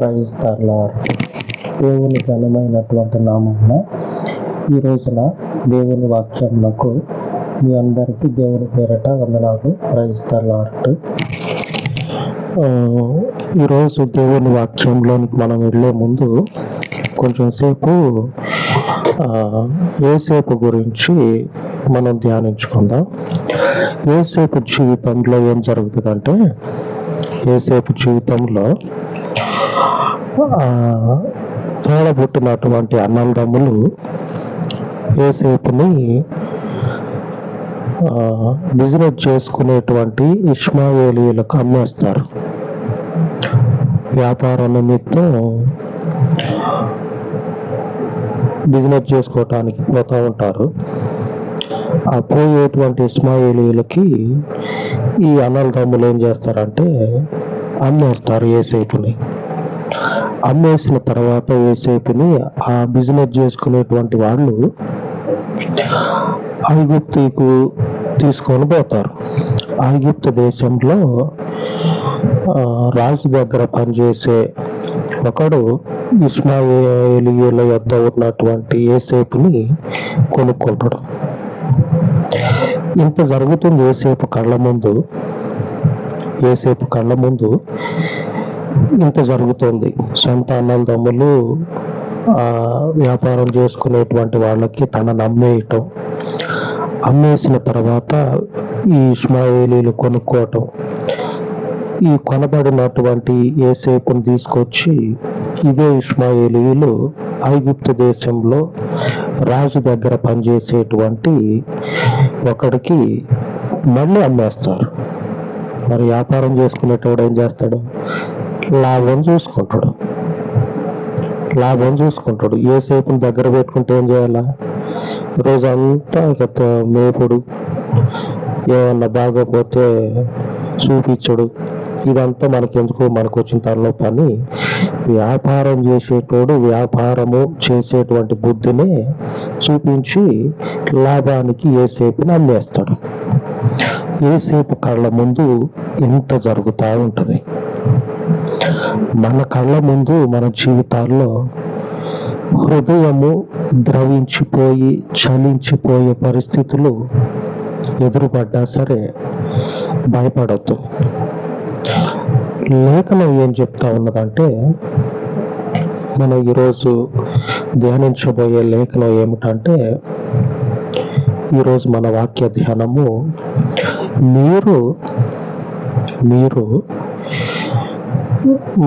Praise the lord. దేవుని ఘనమైనటువంటి నామమున ఈ రోజున దేవుని వాక్యములకు మీ అందరికీ దేవుని పేరట వందనాలు. Praise the Lord. ఈరోజు దేవుని వాక్యంలోనికి మనం వెళ్ళే ముందు కొంచెం సేపు యోసేపు గురించి మనం ధ్యానించుకుందాం. యోసేపు జీవితంలో ఏం జరుగుతుందంటే, యోసేపు జీవితంలో తోడబుట్టినటువంటి అన్నదమ్ములు యోసేపుని బిజినెస్ చేసుకునేటువంటి ఇష్మాయేలీయులకు అమ్మేస్తారు. వ్యాపార నిమిత్తం బిజినెస్ చేసుకోవటానికి పోతూ ఉంటారు. ఆ పోయేటువంటి ఇష్మాయేలీయులకి ఈ అన్నదమ్ములు ఏం చేస్తారంటే అమ్మేస్తారు యోసేపుని. అమ్మేసిన తర్వాత యోసేపుని ఆ బిజినెస్ చేసుకునేటువంటి వాళ్ళు ఐగుప్తుకు తీసుకొని పోతారు. ఐగుప్తు దేశంలో రాజు దగ్గర పనిచేసే ఒకడు ఇష్మాయేలీయుల యొద్ద ఉన్నటువంటి యోసేపుని కొనుక్కుంటాడు. ఇంత జరుగుతుంది యోసేపు కళ్ళ ముందు ఇంత జరుగుతుంది. సొంత అన్నదమ్ములు వ్యాపారం చేసుకునేటువంటి వాళ్ళకి తనను అమ్మేసిన తర్వాత ఈ ఇష్మాయేలీలు కొనుక్కోవటం, ఈ కొనబడినటువంటి యోసేపుని తీసుకొచ్చి ఇదే ఇష్మాయేలీలు ఐగుప్తు దేశంలో రాజు దగ్గర పనిచేసేటువంటి ఒకడికి మళ్ళీ అమ్మేస్తారు. మరి వ్యాపారం చేసుకునేటోడు ఏం చేస్తాడు? లాభం చూసుకుంటాడు. యోసేపుని దగ్గర పెట్టుకుంటే ఏం చేయాలా? రోజంతా మేపుడు, ఏమన్నా బాగోపోతే చూపించడు, ఇదంతా మనకెందుకు, మనకు వచ్చిన తనలో పని. వ్యాపారం చేసేటోడు వ్యాపారము చేసేటువంటి బుద్ధినే చూపించి లాభానికి యోసేపుని అమ్మేస్తాడు. యోసేపు కళ్ళ ముందు ఇంత జరుగుతూ ఉంటుంది. మన కళ్ళ ముందు మన జీవితాల్లో హృదయము ద్రవించిపోయి చలించిపోయే పరిస్థితులు ఎదురుపడ్డా సరే భయపడద్దు. లేఖనం ఏం చెప్తా ఉన్నదంటే, మనం ఈరోజు ధ్యానించబోయే లేఖనం ఏమిటంటే, ఈరోజు మన వాక్య ధ్యానము, మీరు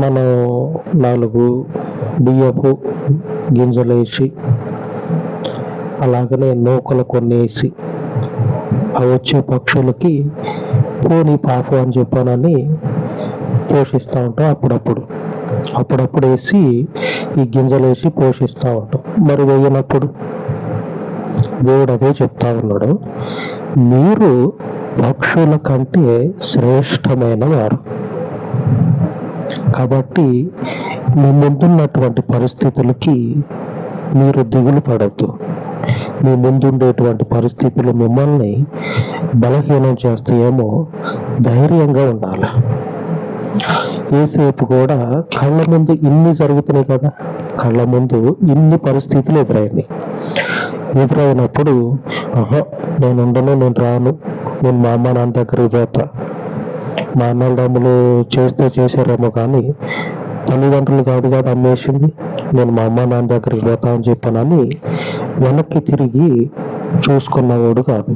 మనం 4 బియ్యపు గింజలేసి, అలాగనే నూకలు కొన్నేసి, అవి వచ్చే పక్షులకి పోనీ పాపు అని చెప్పానని పోషిస్తూ ఉంటాం. అప్పుడప్పుడు వేసి ఈ గింజలేసి పోషిస్తూ ఉంటాం. మరి వేయనప్పుడు దేవుడు అదే చెప్తా ఉన్నాడు, మీరు పక్షుల కంటే శ్రేష్టమైన వారు. కాబట్టి మీ ముందున్నటువంటి పరిస్థితులకి మీరు దిగులు పడద్దు. మీ ముందుండేటువంటి పరిస్థితులు మిమ్మల్ని బలహీనం చేస్తాయేమో, ధైర్యంగా ఉండాలి. యోసేపు కూడా కళ్ళ ముందు ఇన్ని జరుగుతున్నాయి కదా, కళ్ళ ముందు ఇన్ని పరిస్థితులు ఎదురైనప్పుడు నేను ఉండను, నేను రాను, నేను మా అమ్మ నాన్న దగ్గరికి పోతా. మా అన్నదమ్ములు చేశారేమో కానీ తల్లిదండ్రులు కాదు అమ్మేసింది, నేను మా అమ్మ నాన్న దగ్గరికి పోతా అని చెప్పానని వెనక్కి తిరిగి చూసుకున్నవాడు కాదు.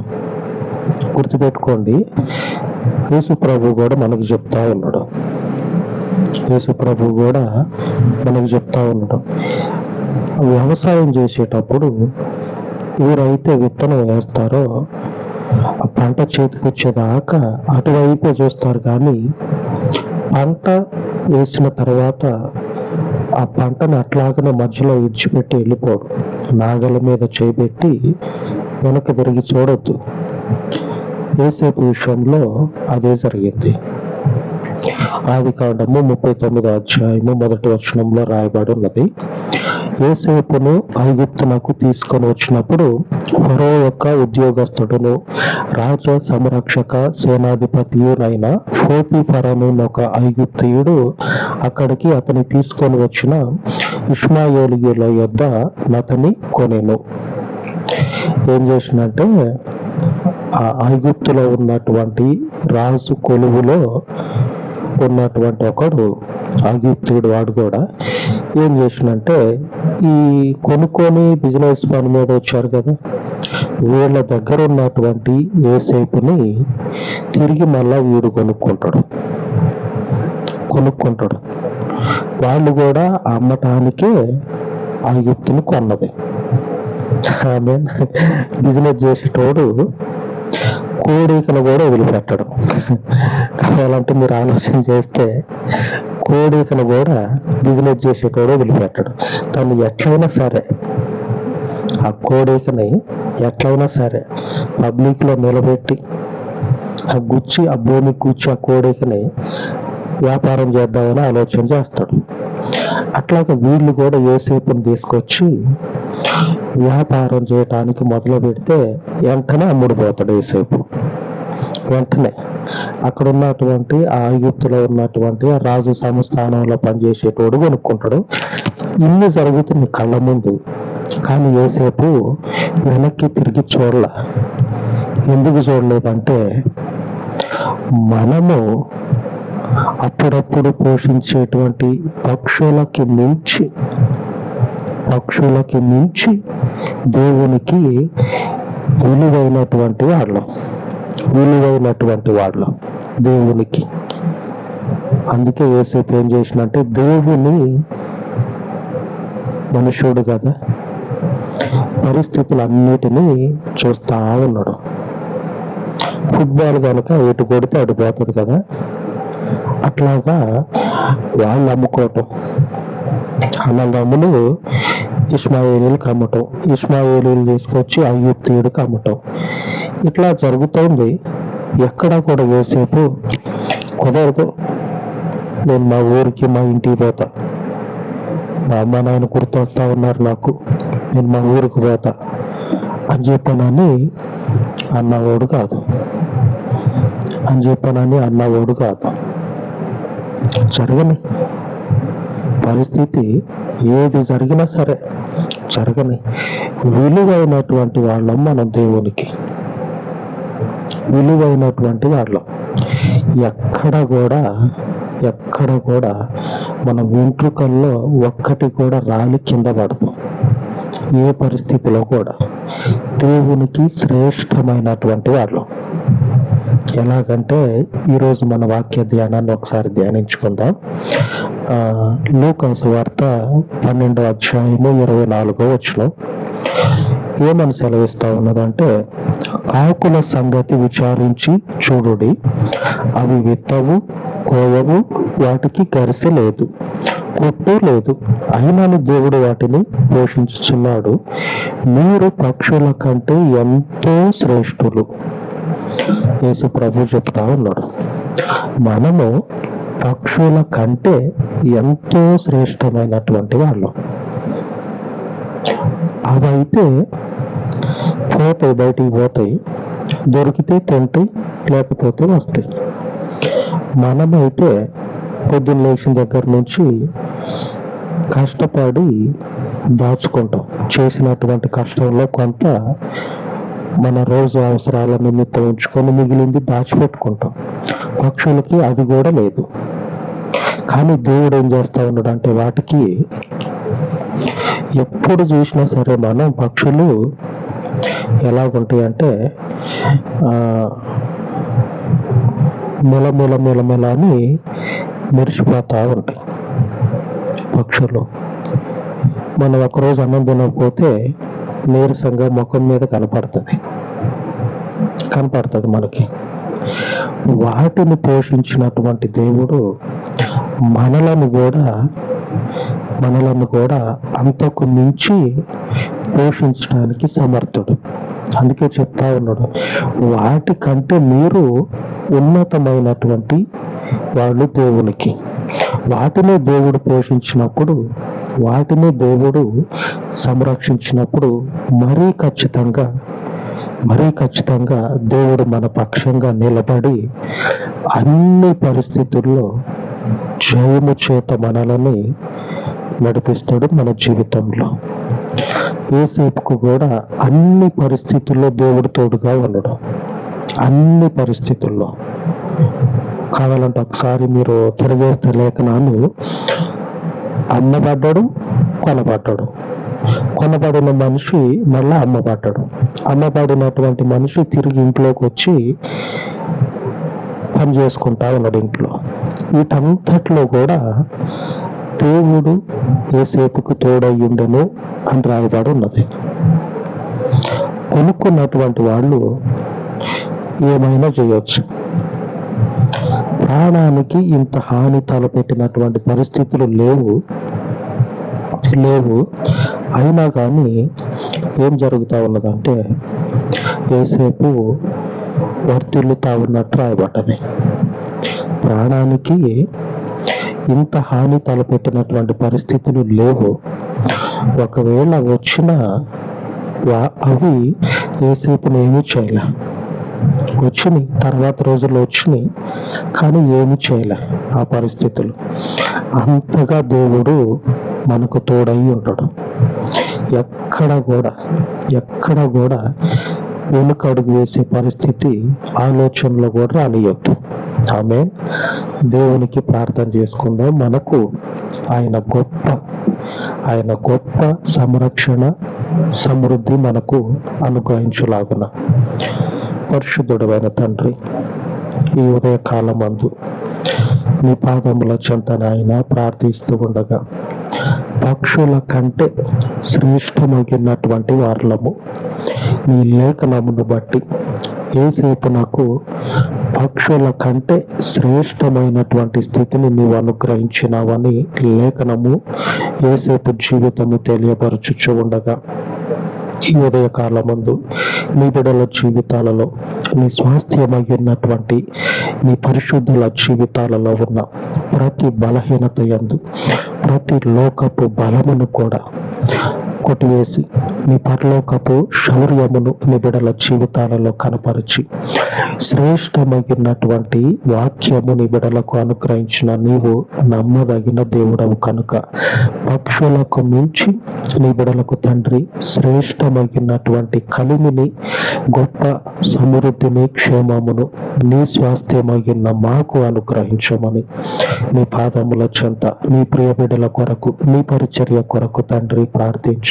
గుర్తుపెట్టుకోండి, యేసు ప్రభు కూడా మనకు చెప్తా ఉన్నాడు. వ్యవసాయం చేసేటప్పుడు ఎవరైతే విత్తనం వేస్తారో ఆ పంట చేతికి వచ్చేదాకా అటువైపే చూస్తారు, కానీ పంట వేసిన తర్వాత ఆ పంటను అట్లాగనే మధ్యలో విడిచిపెట్టి వెళ్ళిపోడు. నాగల మీద చేపెట్టి వెనక్కి తిరిగి చూడొద్దు. యోసేపు విషయంలో అదే జరిగింది. ఆదికాండము 39వ అధ్యాయము 1వ వచనంలో రాయబడి ఉన్నది. యోసేపును ఐగుప్తునకు తీసుకొని వచ్చినప్పుడు ఫరో యొక్క ఉద్యోగస్తుడును రాజ సంరక్షక సేనాధిపతియునైన పోతీఫరను ఒక ఐగుప్తీయుడు అక్కడికి అతని తీసుకొని వచ్చిన ఇష్మాయేలీయుల యొద్ద అతని కొనెను. ఏం చేసినంటే ఆ ఐగుప్తులో ఉన్నటువంటి రాజు కొలువులో ఉన్నటువంటి ఒకడు ఐగుప్తుడు వాడు కూడా ఏం చేసినంటే ఈ కొనుక్కొని బిజినెస్ పని మీద వచ్చారు కదా, వీళ్ళ దగ్గర ఉన్నటువంటి యోసేపుని తిరిగి మళ్ళా వీడు కొనుక్కుంటాడు. వాళ్ళు కూడా అమ్మటానికే ఐగుప్తుని కొన్నది. ఆమె బిజినెస్ చేసేటోడు కోడికను కూడా వదిలిపెట్టడం. కావాలంటే మీరు ఆలోచన చేస్తే కోడికను కూడా బిజినెస్ చేసేటోడు వదిలిపెట్టడం. తను ఎట్లయినా సరే ఆ కోడికని ఎట్లయినా సరే పబ్లిక్ లో నిలబెట్టి ఆ భూమి కూర్చి ఆ కోడికని వ్యాపారం చేద్దామని ఆలోచన చేస్తాడు. అట్లాగే వీళ్ళు కూడా యోసేపుని తీసుకొచ్చి వ్యాపారం చేయటానికి మొదలు పెడితే వెంటనే అమ్ముడుపోతాడు యోసేపు. వెంటనే అక్కడ ఉన్నటువంటి ఆ ఐగుప్తులో ఉన్నటువంటి ఆ రాజు సంస్థానంలో పనిచేసేటోడు కొనుక్కుంటాడు. ఇన్ని జరుగుతుంది కళ్ళ ముందు. కానీ యోసేపు వెనక్కి తిరిగి చూడలే. ఎందుకు చూడలేదంటే మనము అప్పుడప్పుడు పోషించేటువంటి పక్షులకి మించి దేవునికి విలువైనటువంటి వాళ్ళం దేవునికి. అందుకే యోసేపు ఏం చేసినంటే దేవుని మనుషుడు కదా, పరిస్థితులన్నిటినీ చూస్తా ఉన్నాడు. ఫుట్బాల్ కనుక ఎటు కొడితే అటు పోతుంది కదా, అట్లాగా వాళ్ళు అమ్ముకోవటం, అన్నదమ్ములు ఇష్మాయేలీలకు అమ్మటం, ఇష్మాయేలీలు తీసుకొచ్చి ఐగుప్తీయుడికి అమ్మటం, ఇట్లా జరుగుతుంది. ఎక్కడా కూడా యోసేపు కుదరదు, నేను మా ఊరికి మా ఇంటికి పోతా, మా అమ్మ నాయన గుర్తొస్తా ఉన్నారు నాకు, నేను మా ఊరికి పోతా అని చెప్పనని అన్నవాడు కాదు. జరగని పరిస్థితి ఏది జరిగినా సరే జరగని విలువైనటువంటి వాళ్ళం మనం దేవునికి, విలువైనటువంటి వాళ్ళం. ఎక్కడ కూడా మన వెంట్రుకల్లో ఒక్కటి కూడా రాలి కింద పడదు. ఏ పరిస్థితిలో కూడా దేవునికి శ్రేష్టమైనటువంటి వాళ్ళం. ఎలాగంటే ఈరోజు మన వాక్య ధ్యానాన్ని ఒకసారి ధ్యానించుకుందాం. లూకా సువార్త 12వ అధ్యాయము 24వ వచనం ఏమని సెలవిస్తా ఉన్నదంటే, కాకుల సంగతి విచారించి చూడుడి, అవి విత్తవు, కోయవు, వాటికి గరిసె లేదు, కొట్టు లేదు, అయినను దేవుడు వాటిని పోషించుచున్నాడు. మీరు పక్షుల కంటే ఎంతో శ్రేష్ఠులు. యేసు ప్రభు చెప్తా ఉన్నాడు, మనము పక్షుల కంటే ఎంతో శ్రేష్టమైనటువంటి వాళ్ళం. అవైతే పోతాయి, బయటికి పోతాయి, దొరికితే తింటాయి, లేకపోతే వస్తాయి. మనమైతే పొద్దున్న లేచిన దగ్గర నుంచి కష్టపడి దాచుకుంటాం. చేసినటువంటి కష్టంలో కొంత మన రోజు అవసరాల నిమిత్తం ఉంచుకొని మిగిలింది దాచిపెట్టుకుంటాం. పక్షులకి అది కూడా లేదు. కానీ దేవుడు ఏం చేస్తా ఉన్నాడు అంటే, వాటికి ఎప్పుడు చూసినా సరే మనం పక్షులు ఎలాగుంటాయి అంటే మెల అని మెరిసిపోతా ఉంటాయి పక్షులు. మనం ఒకరోజు అన్నం తినకపోతే నీరసంగా ముఖం మీద కనపడుతుంది మనకి. వాటిని పోషించినటువంటి దేవుడు మనలను కూడా అంతకు మించి పోషించడానికి సమర్థుడు. అందుకే చెప్తా ఉన్నాడు, వాటికంటే మీరు ఉన్నతమైనటువంటి వాళ్ళు దేవునికి. వాటిని దేవుడు పోషించినప్పుడు, వాటిని దేవుడు సంరక్షించినప్పుడు మరీ ఖచ్చితంగా దేవుడు మన పక్షంగా నిలబడి అన్ని పరిస్థితుల్లో జయము చేత మనల్ని నడిపిస్తాడు మన జీవితంలో. యోసేపుకు కూడా అన్ని పరిస్థితుల్లో దేవుడు తోడుగా ఉన్నాడు. అన్ని పరిస్థితుల్లో. కావాలంటే ఒకసారి మీరు తిరిగేస్తే లేఖనాలు, అమ్మబడ్డాడు, కొనబడ్డాడు. కొనబడిన మనిషి మళ్ళా అమ్మబడ్డాడు. అమ్మబడినటువంటి మనిషి తిరిగి ఇంట్లోకి వచ్చి పని చేసుకుంటా ఉన్నాడు ఇంట్లో. వీటంతట్లో కూడా దేవుడు యోసేపుకు తోడయ్యుండెను అని రాయబడి ఉన్నది. కొనుక్కున్నటువంటి వాళ్ళు ఏమైనా చేయొచ్చు. ప్రాణానికి ఇంత హాని తలపెట్టినటువంటి పరిస్థితులు లేవు. అయినా కానీ ఏం జరుగుతా ఉన్నదంటే యోసేపు వర్తిల్లుతా ఉన్నట్టు రాయబడ్డది. ప్రాణానికి ఇంత హాని తలపెట్టినటువంటి పరిస్థితులు లేవు. ఒకవేళ వచ్చినా అవి యోసేపుని ఏమీ చేయలే. వచ్చినాయి, తర్వాత రోజుల్లో వచ్చినాయి, కానీ ఏమి చేయలే ఆ పరిస్థితులు. అంతగా దేవుడు మనకు తోడై ఉంటాడు. ఎక్కడ కూడా వెనుకడుగు వేసే పరిస్థితి ఆలోచనలో కూడా రానియొద్దు. ఆమేన్. దేవునికి ప్రార్థన చేసుకుందాం. మనకు ఆయన గొప్ప సంరక్షణ, సమృద్ధి మనకు అనుగ్రహించులాగున. పరిశుద్ధుడైన తండ్రి, ఈ ఉదయ కాలమందు నీ పాదముల చెంతన ఆయన ప్రార్థిస్తూ ఉండగా, పక్షుల కంటే శ్రేష్టమైనటువంటి వారలము నీ లేఖనమును బట్టి యోసేపు నాకు పక్షుల కంటే శ్రేష్టమైనటువంటి స్థితిని నీవు అనుగ్రహించినావని లేఖనము యోసేపు జీవితము తెలియపరచుచు ఉండగా, ఈ ఉదయ కాలమందు నీ బిడ్డల జీవితాలలో, నీ స్వాస్థ్యమైనటువంటి నీ పరిశుద్ధుల జీవితాలలో ఉన్న ప్రతి బలహీనత యందు, ప్రతి లోకపు బలమును కూడా కొట్టివేసి నీ పరలోకపు శౌర్యమును నీ బిడ్డల జీవితాలలో కనపరిచి, శ్రేష్టమైనటువంటి వాక్యము నీ బిడ్డలకు అనుగ్రహించిన నీవు నమ్మదగిన దేవుడవు కనుక, పక్షులకు మించి నీ బిడ్డలకు తండ్రి శ్రేష్టమైనటువంటి కలిమిని, గొప్ప సమృద్ధిని, క్షేమమును నీ స్వాస్థ్యమైన మాకు అనుగ్రహించమని నీ పాదముల చెంత నీ ప్రియ బిడ్డల కొరకు, నీ పరిచర్య కొరకు తండ్రి ప్రార్థించి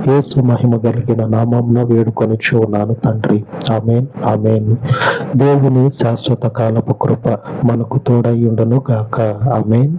యేసు మహిమ కలిగిన నామమున వేడుకొనిచు ఉన్నాను తండ్రి. ఆమేన్. దేవుని శాశ్వత కాలపు కృప మనకు తోడై ఉండును గాక. ఆమేన్.